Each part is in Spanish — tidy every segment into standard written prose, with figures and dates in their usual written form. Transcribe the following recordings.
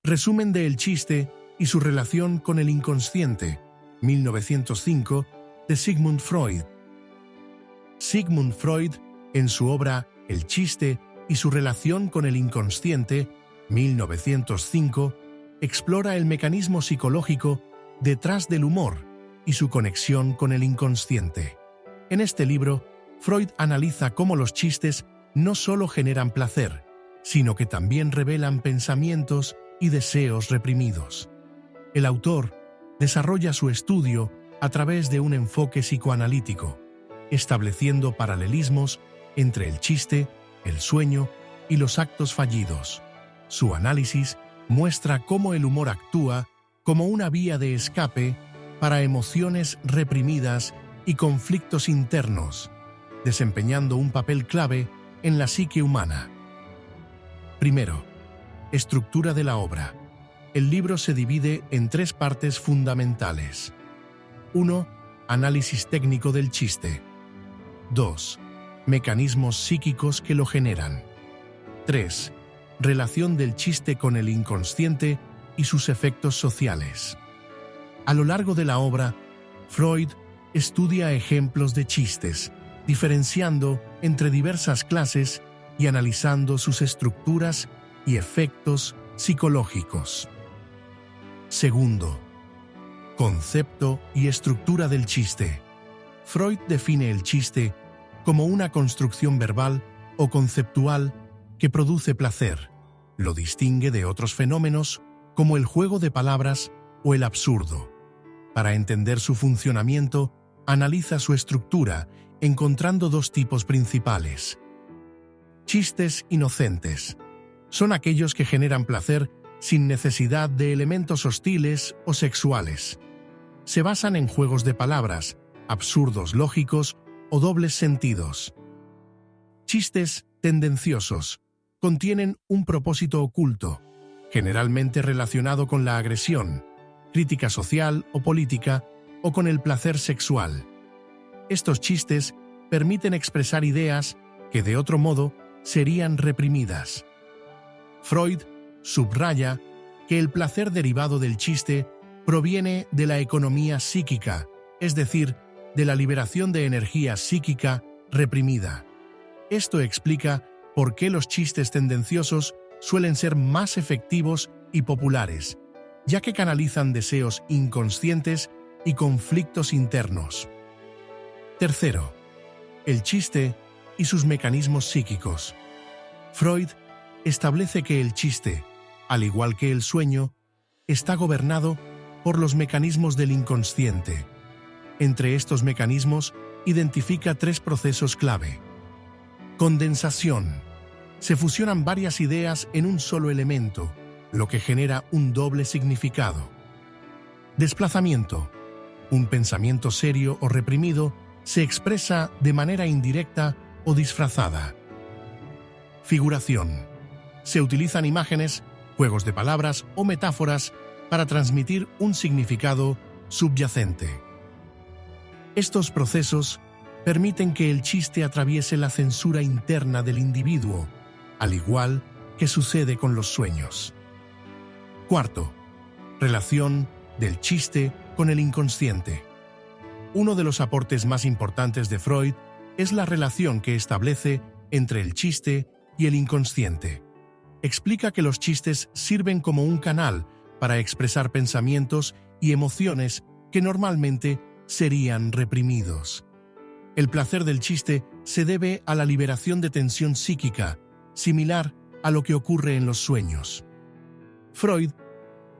Resumen de El chiste y su relación con el inconsciente, 1905, de Sigmund Freud. Sigmund Freud, en su obra El chiste y su relación con el inconsciente, 1905, explora el mecanismo psicológico detrás del humor y su conexión con el inconsciente. En este libro, Freud analiza cómo los chistes no solo generan placer, sino que también revelan pensamientos y deseos reprimidos. El autor desarrolla su estudio a través de un enfoque psicoanalítico, estableciendo paralelismos entre el chiste, el sueño y los actos fallidos. Su análisis muestra cómo el humor actúa como una vía de escape para emociones reprimidas y conflictos internos, desempeñando un papel clave en la psique humana. Primero, estructura de la obra. El libro se divide en tres partes fundamentales. 1. Análisis técnico del chiste. 2. Mecanismos psíquicos que lo generan. 3. Relación del chiste con el inconsciente y sus efectos sociales. A lo largo de la obra, Freud estudia ejemplos de chistes, diferenciando entre diversas clases y analizando sus estructuras y efectos psicológicos. Segundo, concepto y estructura del chiste. Freud define el chiste como una construcción verbal o conceptual que produce placer. Lo distingue de otros fenómenos como el juego de palabras o el absurdo. Para entender su funcionamiento, analiza su estructura, encontrando dos tipos principales. Chistes inocentes. Son aquellos que generan placer sin necesidad de elementos hostiles o sexuales. Se basan en juegos de palabras, absurdos lógicos o dobles sentidos. Chistes tendenciosos. Contienen un propósito oculto, generalmente relacionado con la agresión, crítica social o política, o con el placer sexual. Estos chistes permiten expresar ideas que de otro modo serían reprimidas. Freud subraya que el placer derivado del chiste proviene de la economía psíquica, es decir, de la liberación de energía psíquica reprimida. Esto explica por qué los chistes tendenciosos suelen ser más efectivos y populares, ya que canalizan deseos inconscientes y conflictos internos. Tercero, el chiste y sus mecanismos psíquicos. Freud establece que el chiste, al igual que el sueño, está gobernado por los mecanismos del inconsciente. Entre estos mecanismos, identifica tres procesos clave. Condensación. Se fusionan varias ideas en un solo elemento, lo que genera un doble significado. Desplazamiento. Un pensamiento serio o reprimido se expresa de manera indirecta o disfrazada. Figuración. Se utilizan imágenes, juegos de palabras o metáforas para transmitir un significado subyacente. Estos procesos permiten que el chiste atraviese la censura interna del individuo, al igual que sucede con los sueños. Cuarto, relación del chiste con el inconsciente. Uno de los aportes más importantes de Freud es la relación que establece entre el chiste y el inconsciente. Explica que los chistes sirven como un canal para expresar pensamientos y emociones que normalmente serían reprimidos. El placer del chiste se debe a la liberación de tensión psíquica, similar a lo que ocurre en los sueños. Freud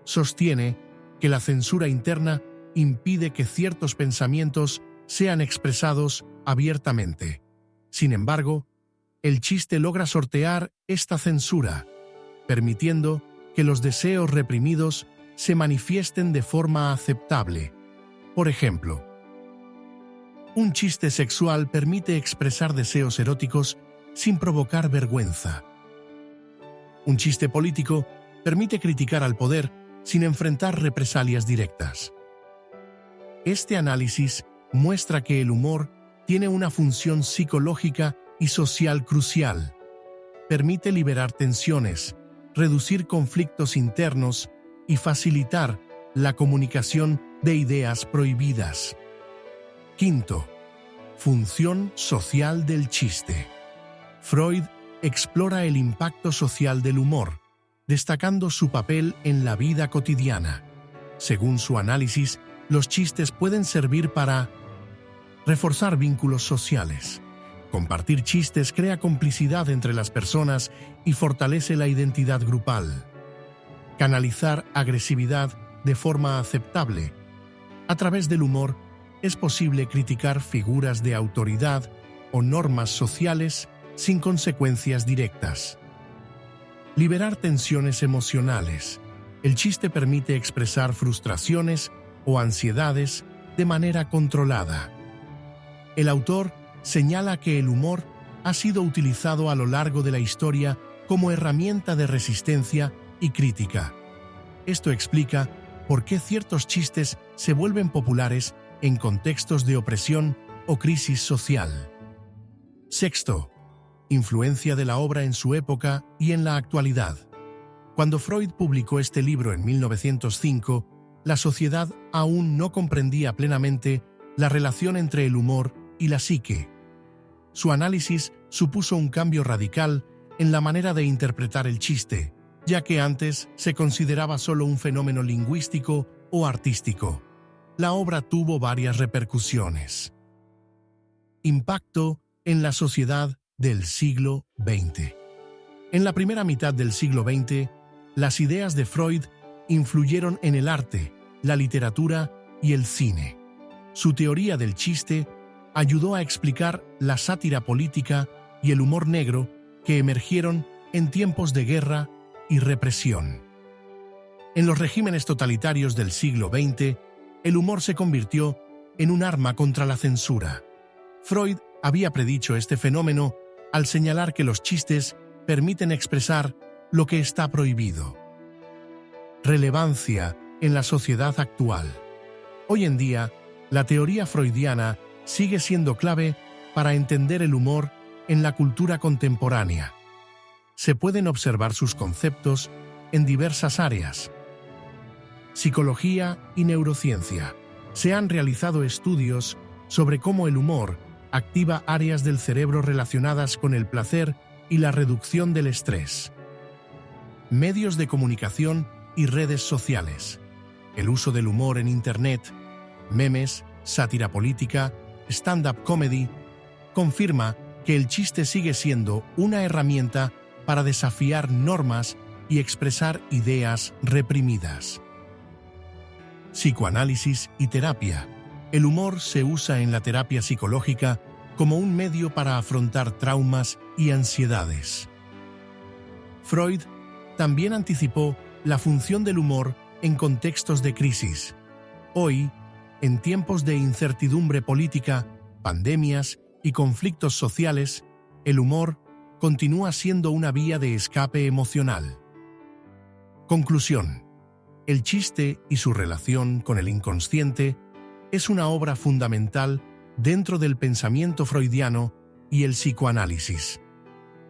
sostiene que la censura interna impide que ciertos pensamientos sean expresados abiertamente. Sin embargo, el chiste logra sortear esta censura, permitiendo que los deseos reprimidos se manifiesten de forma aceptable. Por ejemplo, un chiste sexual permite expresar deseos eróticos sin provocar vergüenza. Un chiste político permite criticar al poder sin enfrentar represalias directas. Este análisis muestra que el humor tiene una función psicológica y social crucial. Permite liberar tensiones, reducir conflictos internos y facilitar la comunicación de ideas prohibidas. Quinto, función social del chiste. Freud explora el impacto social del humor, destacando su papel en la vida cotidiana. Según su análisis, los chistes pueden servir para reforzar vínculos sociales. Compartir chistes crea complicidad entre las personas y fortalece la identidad grupal. Canalizar agresividad de forma aceptable. A través del humor, es posible criticar figuras de autoridad o normas sociales sin consecuencias directas. Liberar tensiones emocionales. El chiste permite expresar frustraciones o ansiedades de manera controlada. El autor señala que el humor ha sido utilizado a lo largo de la historia como herramienta de resistencia y crítica. Esto explica por qué ciertos chistes se vuelven populares en contextos de opresión o crisis social. Sexto, influencia de la obra en su época y en la actualidad. Cuando Freud publicó este libro en 1905, la sociedad aún no comprendía plenamente la relación entre el humor y la psique. Su análisis supuso un cambio radical en la manera de interpretar el chiste, ya que antes se consideraba solo un fenómeno lingüístico o artístico. La obra tuvo varias repercusiones. Impacto en la sociedad del siglo XX. En la primera mitad del siglo XX, las ideas de Freud influyeron en el arte, la literatura y el cine. Su teoría del chiste ayudó a explicar la sátira política y el humor negro que emergieron en tiempos de guerra y represión. En los regímenes totalitarios del siglo XX, el humor se convirtió en un arma contra la censura. Freud había predicho este fenómeno al señalar que los chistes permiten expresar lo que está prohibido. Relevancia en la sociedad actual. Hoy en día, la teoría freudiana sigue siendo clave para entender el humor en la cultura contemporánea. Se pueden observar sus conceptos en diversas áreas. Psicología y neurociencia. Se han realizado estudios sobre cómo el humor activa áreas del cerebro relacionadas con el placer y la reducción del estrés. Medios de comunicación y redes sociales. El uso del humor en Internet, memes, sátira política, stand-up comedy, confirma que el chiste sigue siendo una herramienta para desafiar normas y expresar ideas reprimidas. Psicoanálisis y terapia. El humor se usa en la terapia psicológica como un medio para afrontar traumas y ansiedades. Freud también anticipó la función del humor en contextos de crisis. Hoy, en tiempos de incertidumbre política, pandemias y conflictos sociales, el humor continúa siendo una vía de escape emocional. Conclusión. El chiste y su relación con el inconsciente es una obra fundamental dentro del pensamiento freudiano y el psicoanálisis.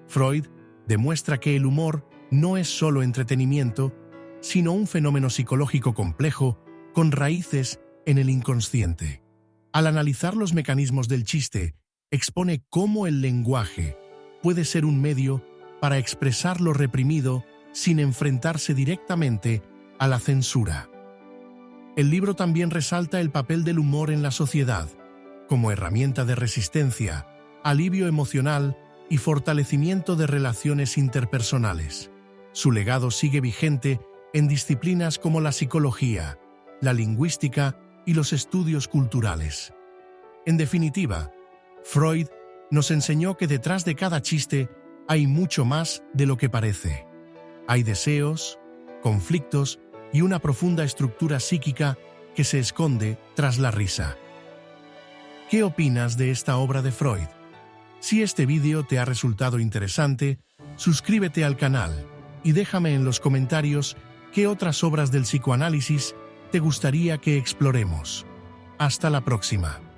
Freud demuestra que el humor no es solo entretenimiento, sino un fenómeno psicológico complejo con raíces en el inconsciente. Al analizar los mecanismos del chiste, expone cómo el lenguaje puede ser un medio para expresar lo reprimido sin enfrentarse directamente a la censura. El libro también resalta el papel del humor en la sociedad, como herramienta de resistencia, alivio emocional y fortalecimiento de relaciones interpersonales. Su legado sigue vigente en disciplinas como la psicología, la lingüística y los estudios culturales. En definitiva, Freud nos enseñó que detrás de cada chiste hay mucho más de lo que parece. Hay deseos, conflictos y una profunda estructura psíquica que se esconde tras la risa. ¿Qué opinas de esta obra de Freud? Si este vídeo te ha resultado interesante, suscríbete al canal y déjame en los comentarios qué otras obras del psicoanálisis te gustaría que exploremos. Hasta la próxima.